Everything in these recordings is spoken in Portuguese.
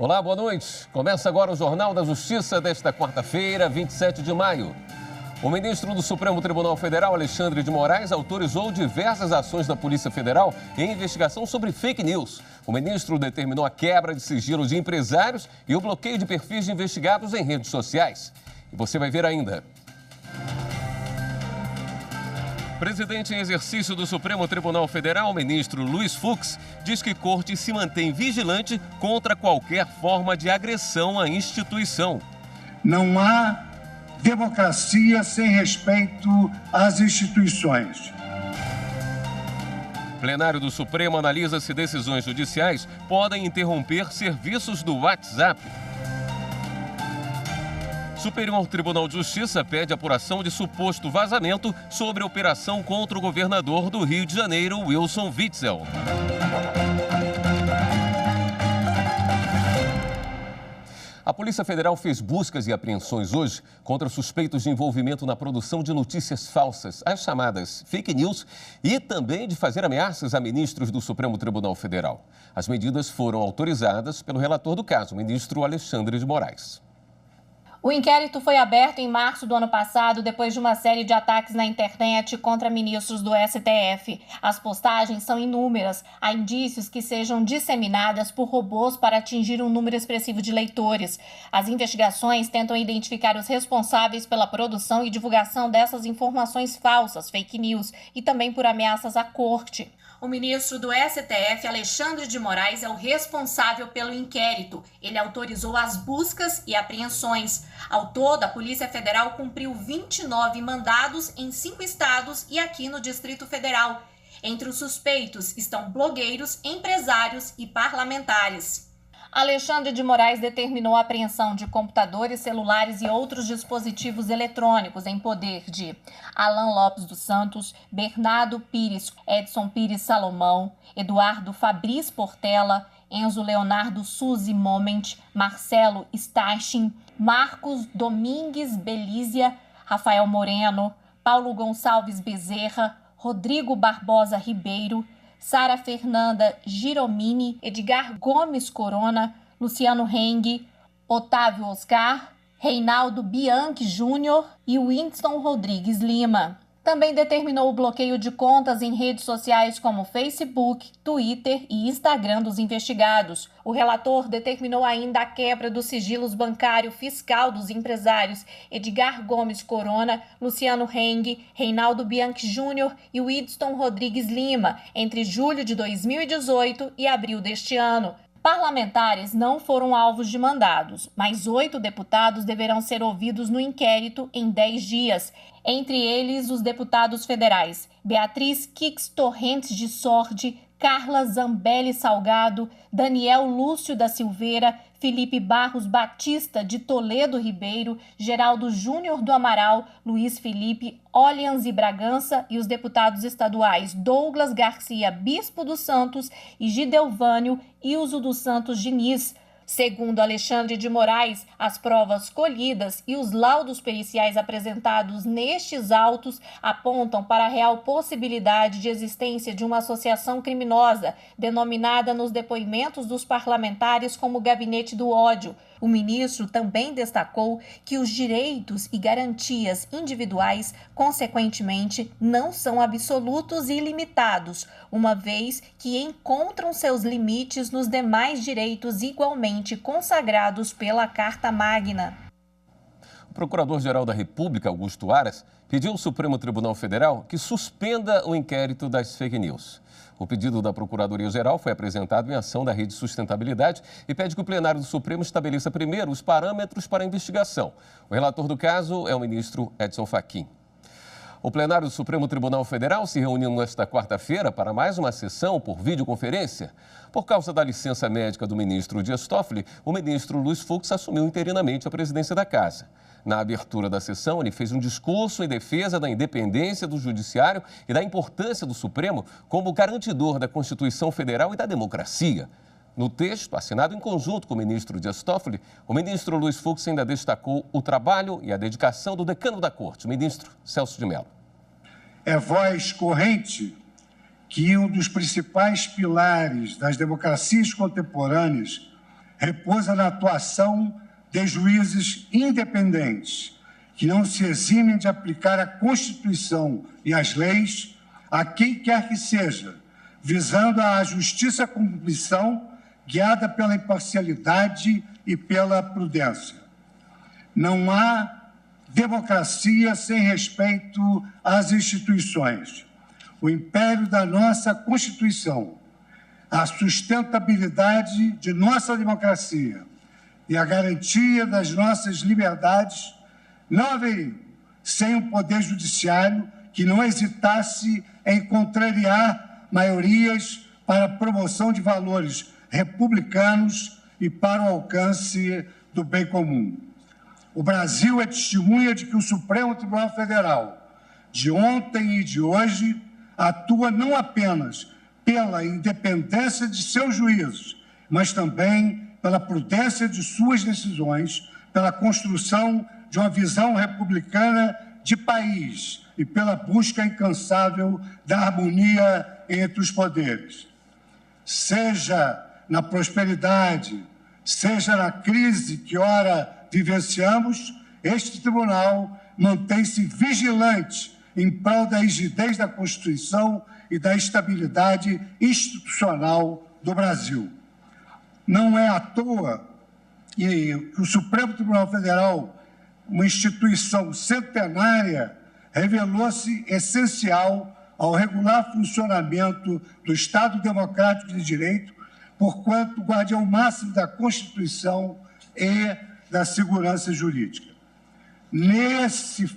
Olá, boa noite. Começa agora o Jornal da Justiça desta quarta-feira, 27 de maio. O ministro do Supremo Tribunal Federal, Alexandre de Moraes, autorizou diversas ações da Polícia Federal em investigação sobre fake news. O ministro determinou a quebra de sigilo de empresários e o bloqueio de perfis de investigados em redes sociais. E você vai ver ainda. Presidente em exercício do Supremo Tribunal Federal, o ministro Luiz Fux, diz que corte se mantém vigilante contra qualquer forma de agressão à instituição. Não há democracia sem respeito às instituições. O plenário do Supremo analisa se decisões judiciais podem interromper serviços do WhatsApp. Superior Tribunal de Justiça pede apuração de suposto vazamento sobre a operação contra o governador do Rio de Janeiro, Wilson Witzel. A Polícia Federal fez buscas e apreensões hoje contra suspeitos de envolvimento na produção de notícias falsas, as chamadas fake news, e também de fazer ameaças a ministros do Supremo Tribunal Federal. As medidas foram autorizadas pelo relator do caso, o ministro Alexandre de Moraes. O inquérito foi aberto em março do ano passado, depois de uma série de ataques na internet contra ministros do STF. As postagens são inúmeras. Há indícios que sejam disseminadas por robôs para atingir um número expressivo de leitores. As investigações tentam identificar os responsáveis pela produção e divulgação dessas informações falsas, fake news, e também por ameaças à corte. O ministro do STF, Alexandre de Moraes, é o responsável pelo inquérito. Ele autorizou as buscas e apreensões. Ao todo, a Polícia Federal cumpriu 29 mandados em 5 estados e aqui no Distrito Federal. Entre os suspeitos estão blogueiros, empresários e parlamentares. Alexandre de Moraes determinou a apreensão de computadores, celulares e outros dispositivos eletrônicos em poder de Alan Lopes dos Santos, Bernardo Pires, Edson Pires Salomão, Eduardo Fabris Portela, Enzo Leonardo Suzy Moment, Marcelo Stachin, Marcos Domingues Belízia, Rafael Moreno, Paulo Gonçalves Bezerra, Rodrigo Barbosa Ribeiro, Sara Fernanda Giromini, Edgar Gomes Corona, Luciano Heng, Otávio Oscar, Reinaldo Bianchi Júnior e Winston Rodrigues Lima. Também determinou o bloqueio de contas em redes sociais como Facebook, Twitter e Instagram dos investigados. O relator determinou ainda a quebra dos sigilos bancário fiscal dos empresários Edgar Gomes Corona, Luciano Heng, Reinaldo Bianchi Júnior e Winston Rodrigues Lima, entre julho de 2018 e abril deste ano. Parlamentares não foram alvos de mandados, mas 8 deputados deverão ser ouvidos no inquérito em 10 dias. Entre eles, os deputados federais Beatriz Kix Torrentes de Sordi, Carla Zambelli Salgado, Daniel Lúcio da Silveira, Felipe Barros Batista de Toledo Ribeiro, Geraldo Júnior do Amaral, Luiz Felipe Olians e Bragança e os deputados estaduais Douglas Garcia Bispo dos Santos e Gidelvânio Ilso dos Santos Diniz. Segundo Alexandre de Moraes, as provas colhidas e os laudos periciais apresentados nestes autos apontam para a real possibilidade de existência de uma associação criminosa, denominada nos depoimentos dos parlamentares como Gabinete do Ódio. O ministro também destacou que os direitos e garantias individuais, consequentemente, não são absolutos e ilimitados, uma vez que encontram seus limites nos demais direitos igualmente consagrados pela Carta Magna. O Procurador-Geral da República, Augusto Aras, pediu ao Supremo Tribunal Federal que suspenda o inquérito das fake news. O pedido da Procuradoria-Geral foi apresentado em ação da Rede Sustentabilidade e pede que o plenário do Supremo estabeleça primeiro os parâmetros para a investigação. O relator do caso é o ministro Edson Fachin. O plenário do Supremo Tribunal Federal se reuniu nesta quarta-feira para mais uma sessão por videoconferência. Por causa da licença médica do ministro Dias Toffoli, o ministro Luiz Fux assumiu interinamente a presidência da Casa. Na abertura da sessão, ele fez um discurso em defesa da independência do Judiciário e da importância do Supremo como garantidor da Constituição Federal e da democracia. No texto, assinado em conjunto com o ministro Dias Toffoli, o ministro Luiz Fux ainda destacou o trabalho e a dedicação do decano da Corte, o ministro Celso de Mello. É voz corrente que um dos principais pilares das democracias contemporâneas repousa na atuação de juízes independentes, que não se eximem de aplicar a Constituição e as leis a quem quer que seja, visando a justiça com cumplição, guiada pela imparcialidade e pela prudência. Não há democracia sem respeito às instituições. O império da nossa Constituição, a sustentabilidade de nossa democracia e a garantia das nossas liberdades não haveriam sem um poder judiciário que não hesitasse em contrariar maiorias para a promoção de valores republicanos e para o alcance do bem comum. O Brasil é testemunha de que o Supremo Tribunal Federal, de ontem e de hoje, atua não apenas pela independência de seus juízos, mas também pela prudência de suas decisões, pela construção de uma visão republicana de país e pela busca incansável da harmonia entre os poderes. Seja na prosperidade, seja na crise que ora vivenciamos, este tribunal mantém-se vigilante em prol da rigidez da Constituição e da estabilidade institucional do Brasil. Não é à toa que o Supremo Tribunal Federal, uma instituição centenária, revelou-se essencial ao regular funcionamento do Estado Democrático de Direito, porquanto guardião máximo da Constituição e da segurança jurídica. Nesse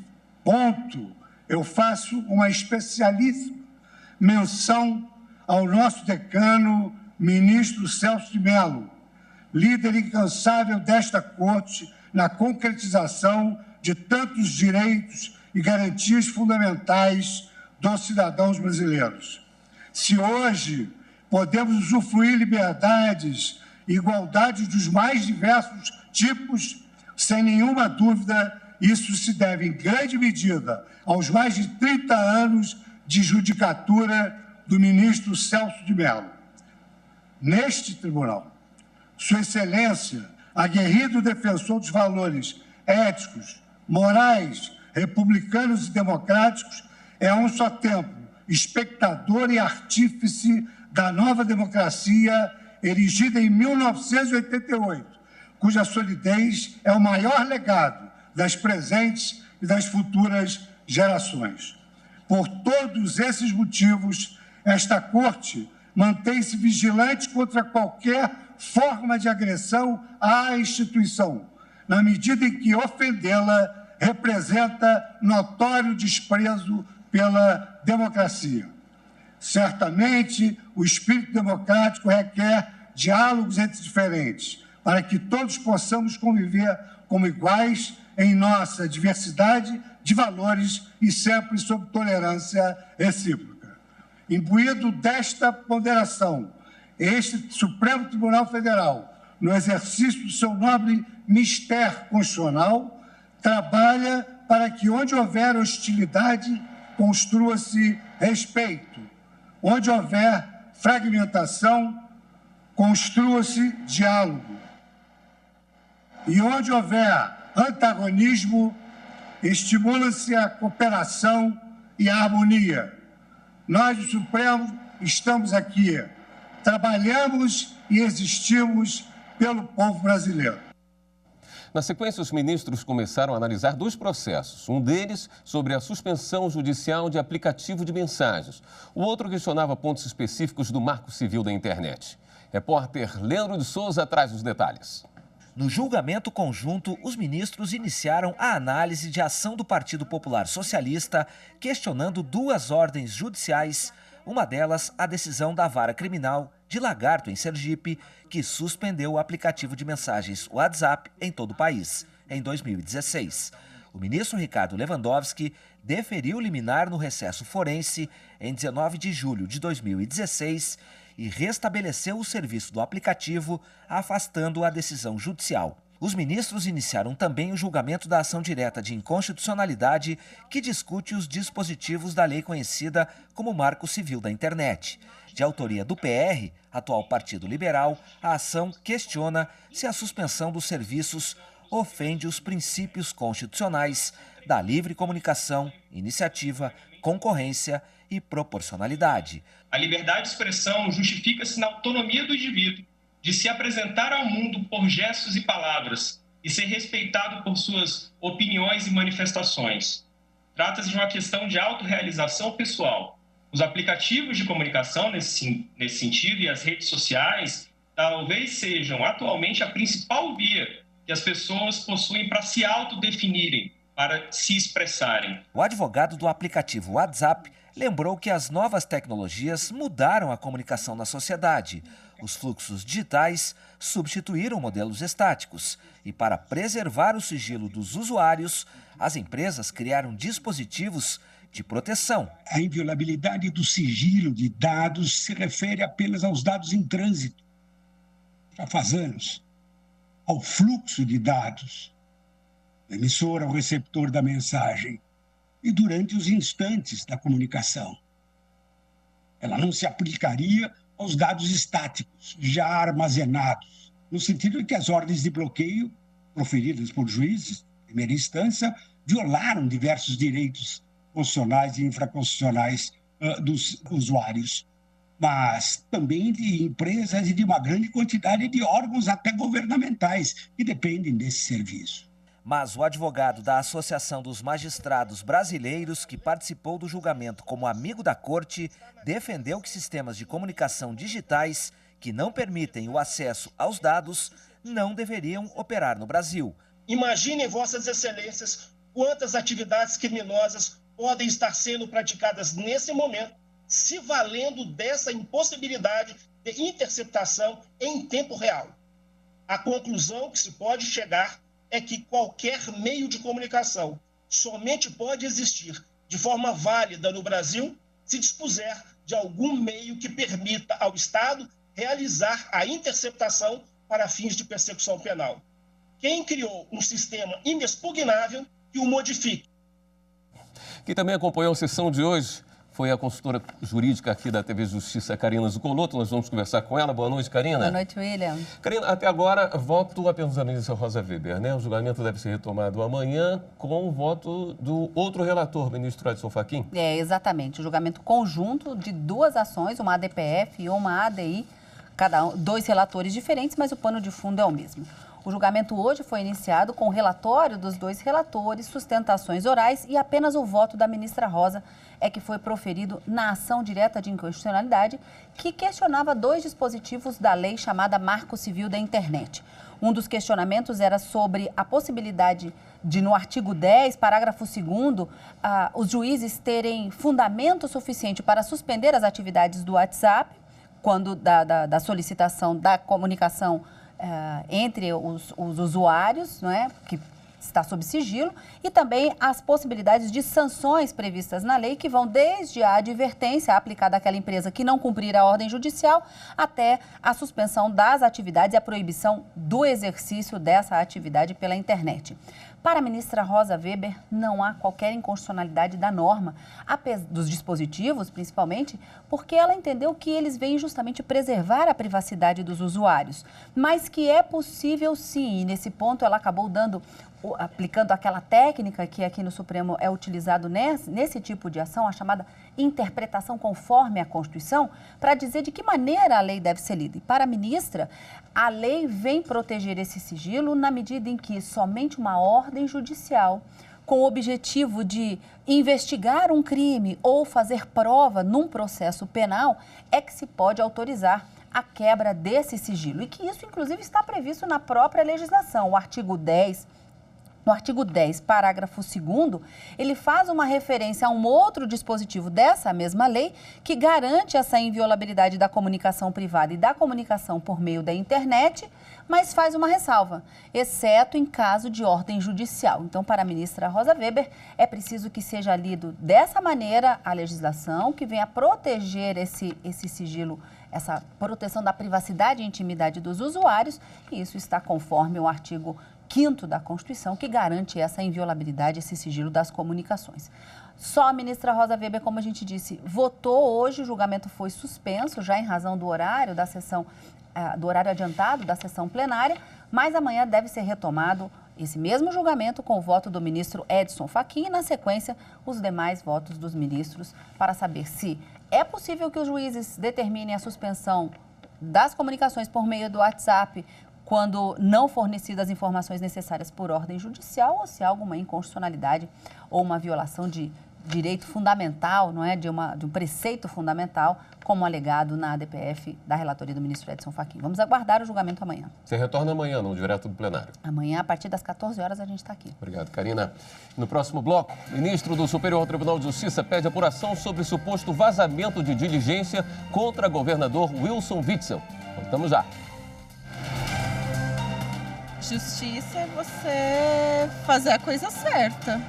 ponto, eu faço uma especialíssima menção ao nosso decano, ministro Celso de Mello, líder incansável desta Corte na concretização de tantos direitos e garantias fundamentais dos cidadãos brasileiros. Se hoje podemos usufruir liberdades e igualdades dos mais diversos tipos, sem nenhuma dúvida, isso se deve, em grande medida, aos mais de 30 anos de judicatura do ministro Celso de Mello. Neste tribunal, Sua Excelência, aguerrido defensor dos valores éticos, morais, republicanos e democráticos, é a um só tempo espectador e artífice da nova democracia erigida em 1988, cuja solidez é o maior legado das presentes e das futuras gerações. Por todos esses motivos, esta Corte mantém-se vigilante contra qualquer forma de agressão à instituição, na medida em que ofendê-la representa notório desprezo pela democracia. Certamente, o espírito democrático requer diálogos entre diferentes, para que todos possamos conviver como iguais em nossa diversidade de valores e sempre sob tolerância recíproca. Imbuído desta ponderação, este Supremo Tribunal Federal, no exercício do seu nobre mistério constitucional, trabalha para que onde houver hostilidade, construa-se respeito. Onde houver fragmentação, construa-se diálogo. E onde houver antagonismo, estimula-se a cooperação e a harmonia. Nós, do Supremo, estamos aqui, trabalhamos e existimos pelo povo brasileiro. Na sequência, os ministros começaram a analisar dois processos. Um deles sobre a suspensão judicial de aplicativo de mensagens. O outro questionava pontos específicos do Marco Civil da Internet. Repórter Leandro de Souza traz os detalhes. No julgamento conjunto, os ministros iniciaram a análise de ação do Partido Popular Socialista, questionando duas ordens judiciais, uma delas a decisão da Vara Criminal de Lagarto, em Sergipe, que suspendeu o aplicativo de mensagens WhatsApp em todo o país, em 2016. O ministro Ricardo Lewandowski deferiu liminar no recesso forense em 19 de julho de 2016 e restabeleceu o serviço do aplicativo, afastando a decisão judicial. Os ministros iniciaram também o julgamento da ação direta de inconstitucionalidade que discute os dispositivos da lei conhecida como Marco Civil da Internet. De autoria do PR, atual Partido Liberal, a ação questiona se a suspensão dos serviços ofende os princípios constitucionais da livre comunicação, iniciativa, concorrência e proporcionalidade. A liberdade de expressão justifica-se na autonomia do indivíduo de se apresentar ao mundo por gestos e palavras e ser respeitado por suas opiniões e manifestações. Trata-se de uma questão de autorrealização pessoal. Os aplicativos de comunicação nesse sentido e as redes sociais talvez sejam atualmente a principal via que as pessoas possuem para se autodefinirem, para se expressarem. O advogado do aplicativo WhatsApp lembrou que as novas tecnologias mudaram a comunicação na sociedade. Os fluxos digitais substituíram modelos estáticos e, para preservar o sigilo dos usuários, as empresas criaram dispositivos de proteção. A inviolabilidade do sigilo de dados se refere apenas aos dados em trânsito, já faz anos, ao fluxo de dados, do emissor ao receptor da mensagem e durante os instantes da comunicação. Ela não se aplicaria aos dados estáticos, já armazenados, no sentido de que as ordens de bloqueio proferidas por juízes, em primeira instância, violaram diversos direitos constitucionais e infraconstitucionais dos usuários, mas também de empresas e de uma grande quantidade de órgãos, até governamentais, que dependem desse serviço. Mas o advogado da Associação dos Magistrados Brasileiros, que participou do julgamento como amigo da corte, defendeu que sistemas de comunicação digitais que não permitem o acesso aos dados não deveriam operar no Brasil. Imaginem, vossas excelências, quantas atividades criminosas podem estar sendo praticadas nesse momento, se valendo dessa impossibilidade de interceptação em tempo real. A conclusão que se pode chegar é que qualquer meio de comunicação somente pode existir de forma válida no Brasil se dispuser de algum meio que permita ao Estado realizar a interceptação para fins de persecução penal. Quem criou um sistema inexpugnável que o modifique. Quem também acompanhou a sessão de hoje foi a consultora jurídica aqui da TV Justiça, Karina Zucolotto. Nós vamos conversar com ela. Boa noite, Karina. Boa noite, William. Karina, até agora, voto apenas da ministra Rosa Weber, né? O julgamento deve ser retomado amanhã com o voto do outro relator, ministro Edson Fachin. Exatamente. O julgamento conjunto de duas ações, uma ADPF e uma ADI, dois relatores diferentes, mas o pano de fundo é o mesmo. O julgamento hoje foi iniciado com o relatório dos dois relatores, sustentações orais e apenas o voto da ministra Rosa é que foi proferido na ação direta de inconstitucionalidade que questionava dois dispositivos da lei chamada Marco Civil da Internet. Um dos questionamentos era sobre a possibilidade de, no artigo 10, parágrafo 2º, os juízes terem fundamento suficiente para suspender as atividades do WhatsApp, quando da solicitação da comunicação entre os usuários, não é? Que está sob sigilo, e também as possibilidades de sanções previstas na lei, que vão desde a advertência aplicada àquela empresa que não cumprir a ordem judicial, até a suspensão das atividades e a proibição do exercício dessa atividade pela internet. Para a ministra Rosa Weber, não há qualquer inconstitucionalidade da norma, dos dispositivos, principalmente, porque ela entendeu que eles vêm justamente preservar a privacidade dos usuários, mas que é possível sim, e nesse ponto ela acabou aplicando aquela técnica que aqui no Supremo é utilizado nesse tipo de ação, a chamada interpretação conforme a Constituição, para dizer de que maneira a lei deve ser lida. E para a ministra, a lei vem proteger esse sigilo na medida em que somente uma ordem judicial com o objetivo de investigar um crime ou fazer prova num processo penal é que se pode autorizar a quebra desse sigilo. E que isso, inclusive, está previsto na própria legislação. O artigo 10 No artigo 10, parágrafo 2º, ele faz uma referência a um outro dispositivo dessa mesma lei que garante essa inviolabilidade da comunicação privada e da comunicação por meio da internet, mas faz uma ressalva, exceto em caso de ordem judicial. Então, para a ministra Rosa Weber, é preciso que seja lido dessa maneira a legislação, que venha proteger esse sigilo, essa proteção da privacidade e intimidade dos usuários, e isso está conforme o artigo 5º da Constituição, que garante essa inviolabilidade, esse sigilo das comunicações. Só a ministra Rosa Weber, como a gente disse, votou hoje, o julgamento foi suspenso, já em razão do horário da sessão, do horário adiantado da sessão plenária, mas amanhã deve ser retomado esse mesmo julgamento com o voto do ministro Edson Fachin e, na sequência, os demais votos dos ministros para saber se é possível que os juízes determinem a suspensão das comunicações por meio do WhatsApp quando não fornecidas informações necessárias por ordem judicial ou se há alguma inconstitucionalidade ou uma violação de direito fundamental, não é, de um preceito fundamental, como alegado na ADPF da relatoria do ministro Edson Fachin. Vamos aguardar o julgamento amanhã. Você retorna amanhã, não direto do plenário? Amanhã, a partir das 14 horas, a gente está aqui. Obrigado, Karina. No próximo bloco, o ministro do Superior Tribunal de Justiça pede apuração sobre suposto vazamento de diligência contra governador Wilson Witzel. Voltamos já. Justiça é você fazer a coisa certa.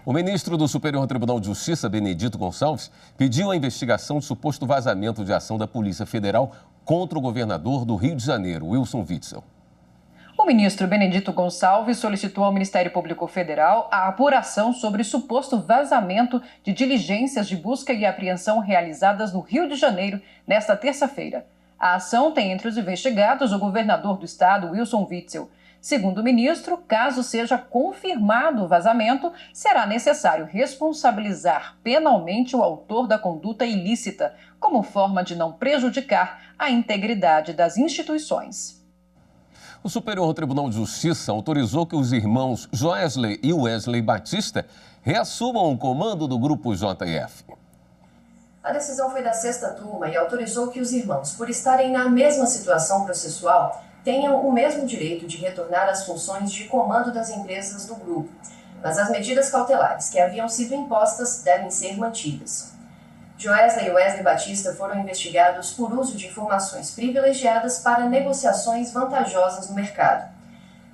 O ministro do Superior Tribunal de Justiça, Benedito Gonçalves, pediu a investigação de suposto vazamento de ação da Polícia Federal contra o governador do Rio de Janeiro, Wilson Witzel. O ministro Benedito Gonçalves solicitou ao Ministério Público Federal a apuração sobre suposto vazamento de diligências de busca e apreensão realizadas no Rio de Janeiro nesta terça-feira. A ação tem entre os investigados o governador do estado, Wilson Witzel. Segundo o ministro, caso seja confirmado o vazamento, será necessário responsabilizar penalmente o autor da conduta ilícita, como forma de não prejudicar a integridade das instituições. O Superior Tribunal de Justiça autorizou que os irmãos Joesley e Wesley Batista reassumam o comando do Grupo JF. A decisão foi da 6ª turma e autorizou que os irmãos, por estarem na mesma situação processual, tenham o mesmo direito de retornar às funções de comando das empresas do grupo. Mas as medidas cautelares que haviam sido impostas devem ser mantidas. Joesley e Wesley Batista foram investigados por uso de informações privilegiadas para negociações vantajosas no mercado.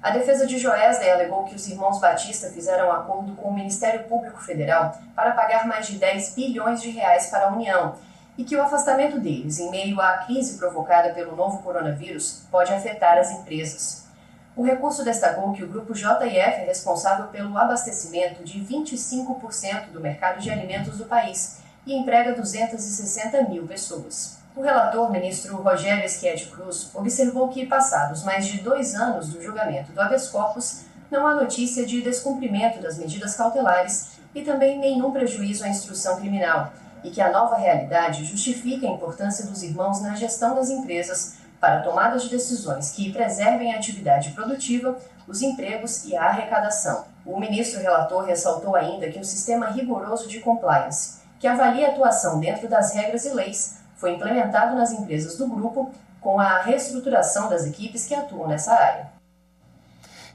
A defesa de Joesley alegou que os irmãos Batista fizeram um acordo com o Ministério Público Federal para pagar mais de 10 bilhões de reais para a União e que o afastamento deles, em meio à crise provocada pelo novo coronavírus, pode afetar as empresas. O recurso destacou que o Grupo JF é responsável pelo abastecimento de 25% do mercado de alimentos do país e emprega 260 mil pessoas. O relator, ministro Rogério Schietti Cruz, observou que, passados mais de 2 anos do julgamento do habeas corpus, não há notícia de descumprimento das medidas cautelares e também nenhum prejuízo à instrução criminal, e que a nova realidade justifica a importância dos irmãos na gestão das empresas para a tomada de decisões que preservem a atividade produtiva, os empregos e a arrecadação. O ministro relator ressaltou ainda que um sistema rigoroso de compliance, que avalia a atuação dentro das regras e leis, foi implementado nas empresas do grupo com a reestruturação das equipes que atuam nessa área.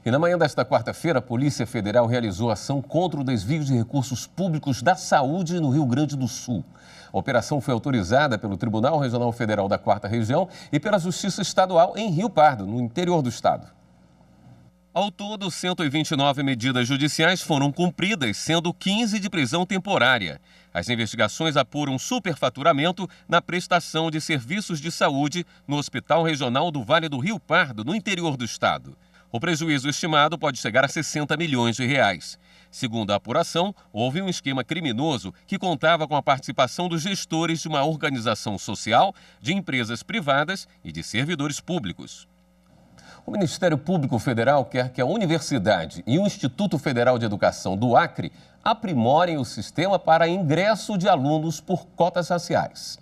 E na manhã desta quarta-feira, a Polícia Federal realizou ação contra o desvio de recursos públicos da saúde no Rio Grande do Sul. A operação foi autorizada pelo Tribunal Regional Federal da 4ª Região e pela Justiça Estadual em Rio Pardo, no interior do estado. Ao todo, 129 medidas judiciais foram cumpridas, sendo 15 de prisão temporária. As investigações apuram superfaturamento na prestação de serviços de saúde no Hospital Regional do Vale do Rio Pardo, no interior do estado. O prejuízo estimado pode chegar a 60 milhões de reais. Segundo a apuração, houve um esquema criminoso que contava com a participação dos gestores de uma organização social, de empresas privadas e de servidores públicos. O Ministério Público Federal quer que a Universidade e o Instituto Federal de Educação do Acre aprimorem o sistema para ingresso de alunos por cotas raciais.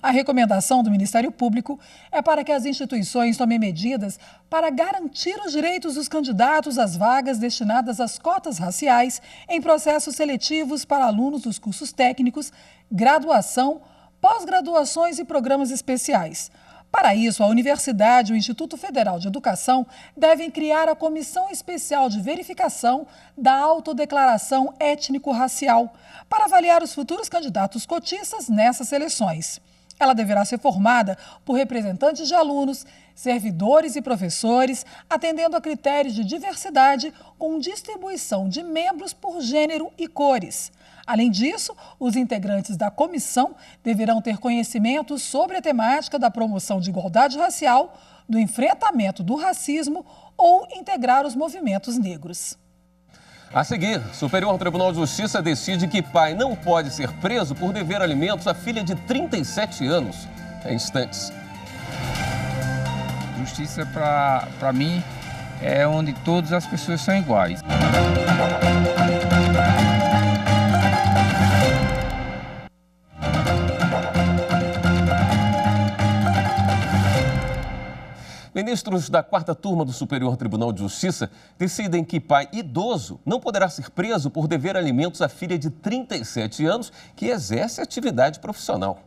A recomendação do Ministério Público é para que as instituições tomem medidas para garantir os direitos dos candidatos às vagas destinadas às cotas raciais em processos seletivos para alunos dos cursos técnicos, graduação, pós-graduações e programas especiais. Para isso, a Universidade e o Instituto Federal de Educação devem criar a Comissão Especial de Verificação da Autodeclaração Étnico-Racial para avaliar os futuros candidatos cotistas nessas seleções. Ela deverá ser formada por representantes de alunos, servidores e professores, atendendo a critérios de diversidade com distribuição de membros por gênero e cores. Além disso, os integrantes da comissão deverão ter conhecimento sobre a temática da promoção de igualdade racial, do enfrentamento do racismo ou integrar os movimentos negros. A seguir, Superior Tribunal de Justiça decide que pai não pode ser preso por dever alimentos à filha de 37 anos. Em instantes. Justiça, para mim, é onde todas as pessoas são iguais. Ministros da 4ª Turma do Superior Tribunal de Justiça decidem que pai idoso não poderá ser preso por dever alimentos à filha de 37 anos que exerce atividade profissional.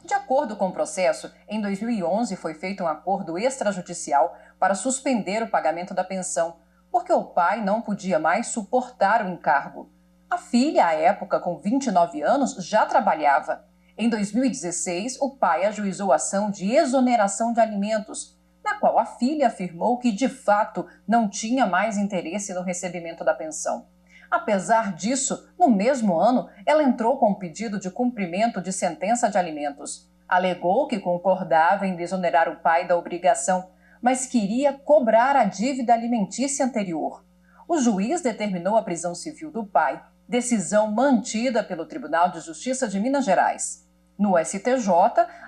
De acordo com o processo, em 2011 foi feito um acordo extrajudicial para suspender o pagamento da pensão, porque o pai não podia mais suportar o encargo. A filha, à época com 29 anos, já trabalhava. Em 2016, o pai ajuizou ação de exoneração de alimentos, na qual a filha afirmou que, de fato, não tinha mais interesse no recebimento da pensão. Apesar disso, no mesmo ano, ela entrou com um pedido de cumprimento de sentença de alimentos. Alegou que concordava em desonerar o pai da obrigação, mas queria cobrar a dívida alimentícia anterior. O juiz determinou a prisão civil do pai, decisão mantida pelo Tribunal de Justiça de Minas Gerais. No STJ,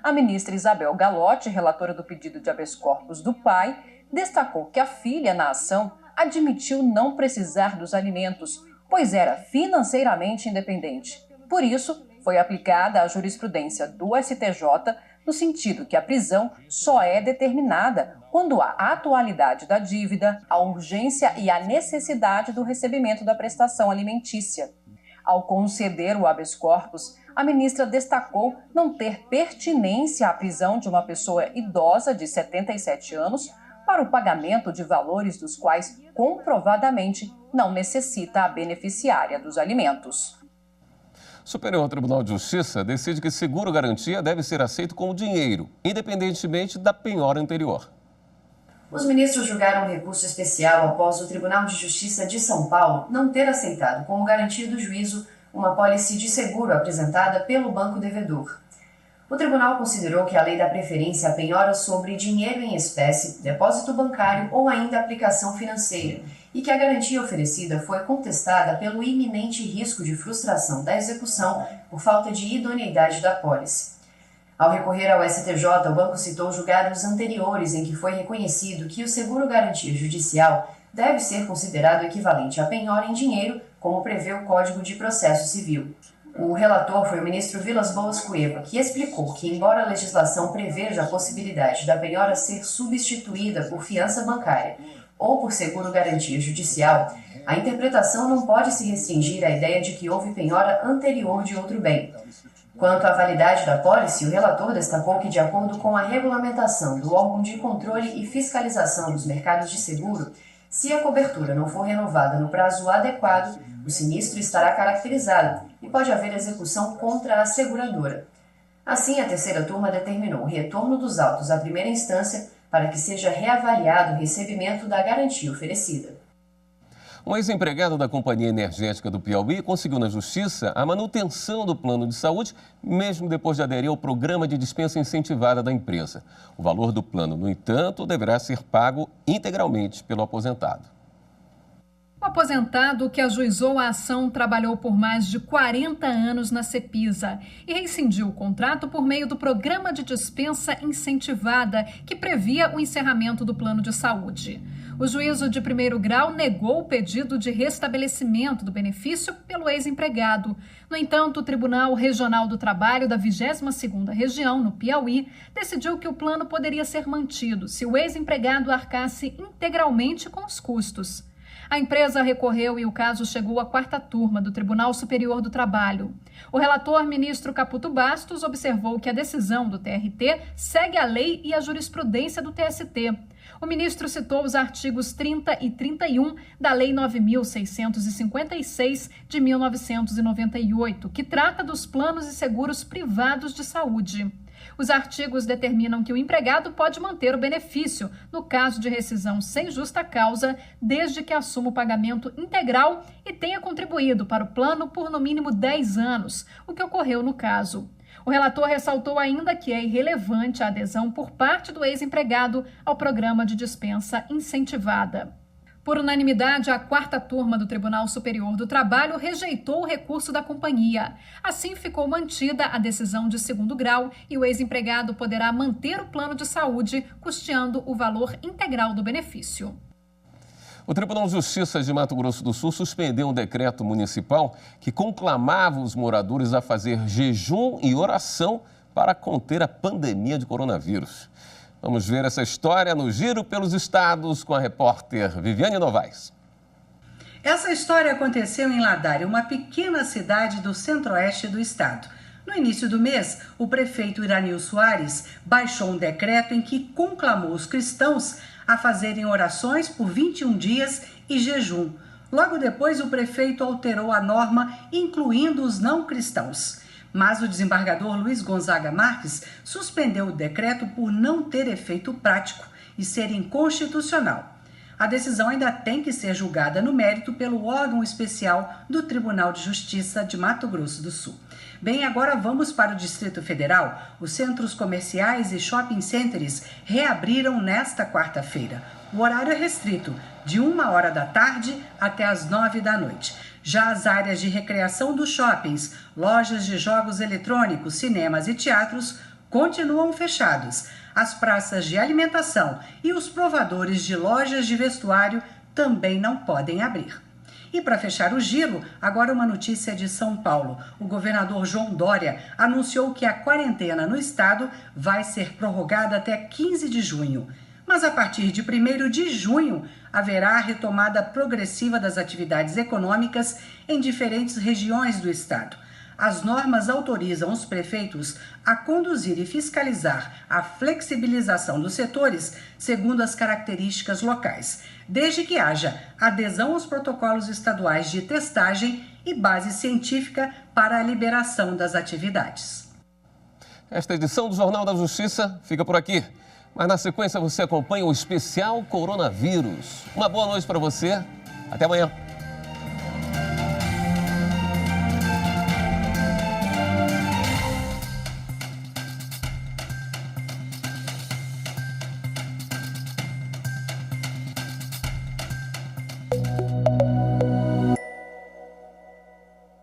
a ministra Isabel Galotti, relatora do pedido de habeas corpus do pai, destacou que a filha, na ação, admitiu não precisar dos alimentos, pois era financeiramente independente. Por isso, foi aplicada a jurisprudência do STJ no sentido que a prisão só é determinada quando há a atualidade da dívida, a urgência e a necessidade do recebimento da prestação alimentícia. Ao conceder o habeas corpus, a ministra destacou não ter pertinência à prisão de uma pessoa idosa de 77 anos para o pagamento de valores dos quais, comprovadamente, não necessita a beneficiária dos alimentos. O Superior Tribunal de Justiça decide que seguro-garantia deve ser aceito como dinheiro, independentemente da penhora anterior. Os ministros julgaram um recurso especial após o Tribunal de Justiça de São Paulo não ter aceitado como garantia do juízo uma apólice de seguro apresentada pelo banco devedor. O tribunal considerou que a lei dá preferência à penhora sobre dinheiro em espécie, depósito bancário ou ainda aplicação financeira, e que a garantia oferecida foi contestada pelo iminente risco de frustração da execução por falta de idoneidade da apólice. Ao recorrer ao STJ, o banco citou julgados anteriores em que foi reconhecido que o seguro-garantia judicial deve ser considerado equivalente à penhora em dinheiro, como prevê o Código de Processo Civil. O relator foi o ministro Vilas Boas Cueva, que explicou que, embora a legislação preveja a possibilidade da penhora ser substituída por fiança bancária ou por seguro-garantia judicial, a interpretação não pode se restringir à ideia de que houve penhora anterior de outro bem. Quanto à validade da apólice, o relator destacou que, de acordo com a regulamentação do órgão de controle e fiscalização dos mercados de seguro, se a cobertura não for renovada no prazo adequado, o sinistro estará caracterizado e pode haver execução contra a seguradora. Assim, a 3ª Turma determinou o retorno dos autos à primeira instância para que seja reavaliado o recebimento da garantia oferecida. Um ex-empregado da Companhia Energética do Piauí conseguiu na Justiça a manutenção do plano de saúde, mesmo depois de aderir ao programa de dispensa incentivada da empresa. O valor do plano, no entanto, deverá ser pago integralmente pelo aposentado. O aposentado que ajuizou a ação trabalhou por mais de 40 anos na Cepisa e rescindiu o contrato por meio do programa de dispensa incentivada que previa o encerramento do plano de saúde. O juízo de primeiro grau negou o pedido de restabelecimento do benefício pelo ex-empregado. No entanto, o Tribunal Regional do Trabalho da 22ª Região, no Piauí, decidiu que o plano poderia ser mantido se o ex-empregado arcasse integralmente com os custos. A empresa recorreu e o caso chegou à 4ª turma do Tribunal Superior do Trabalho. O relator, ministro Caputo Bastos, observou que a decisão do TRT segue a lei e a jurisprudência do TST. O ministro citou os artigos 30 e 31 da Lei 9.656 de 1998, que trata dos planos e seguros privados de saúde. Os artigos determinam que o empregado pode manter o benefício no caso de rescisão sem justa causa, desde que assuma o pagamento integral e tenha contribuído para o plano por no mínimo 10 anos, o que ocorreu no caso. O relator ressaltou ainda que é irrelevante a adesão por parte do ex-empregado ao programa de dispensa incentivada. Por unanimidade, a 4ª turma do Tribunal Superior do Trabalho rejeitou o recurso da companhia. Assim, ficou mantida a decisão de segundo grau e o ex-empregado poderá manter o plano de saúde, custeando o valor integral do benefício. O Tribunal de Justiça de Mato Grosso do Sul suspendeu um decreto municipal que conclamava os moradores a fazer jejum e oração para conter a pandemia de coronavírus. Vamos ver essa história no Giro pelos Estados com a repórter Viviane Novaes. Essa história aconteceu em Ladário, uma pequena cidade do centro-oeste do estado. No início do mês, o prefeito Iranil Soares baixou um decreto em que conclamou os cristãos a fazerem orações por 21 dias e jejum. Logo depois, o prefeito alterou a norma, incluindo os não cristãos. Mas o desembargador Luiz Gonzaga Marques suspendeu o decreto por não ter efeito prático e ser inconstitucional. A decisão ainda tem que ser julgada no mérito pelo órgão especial do Tribunal de Justiça de Mato Grosso do Sul. Bem, agora vamos para o Distrito Federal. Os centros comerciais e shopping centers reabriram nesta quarta-feira. O horário é restrito, de 13h até as 21h. Já as áreas de recreação dos shoppings, lojas de jogos eletrônicos, cinemas e teatros continuam fechados. As praças de alimentação e os provadores de lojas de vestuário também não podem abrir. E para fechar o giro, agora uma notícia de São Paulo. O governador João Dória anunciou que a quarentena no estado vai ser prorrogada até 15 de junho. Mas a partir de 1º de junho, haverá a retomada progressiva das atividades econômicas em diferentes regiões do estado. As normas autorizam os prefeitos a conduzir e fiscalizar a flexibilização dos setores segundo as características locais, desde que haja adesão aos protocolos estaduais de testagem e base científica para a liberação das atividades. Esta edição do Jornal da Justiça fica por aqui. Mas na sequência você acompanha o especial Coronavírus. Uma boa noite para você. Até amanhã.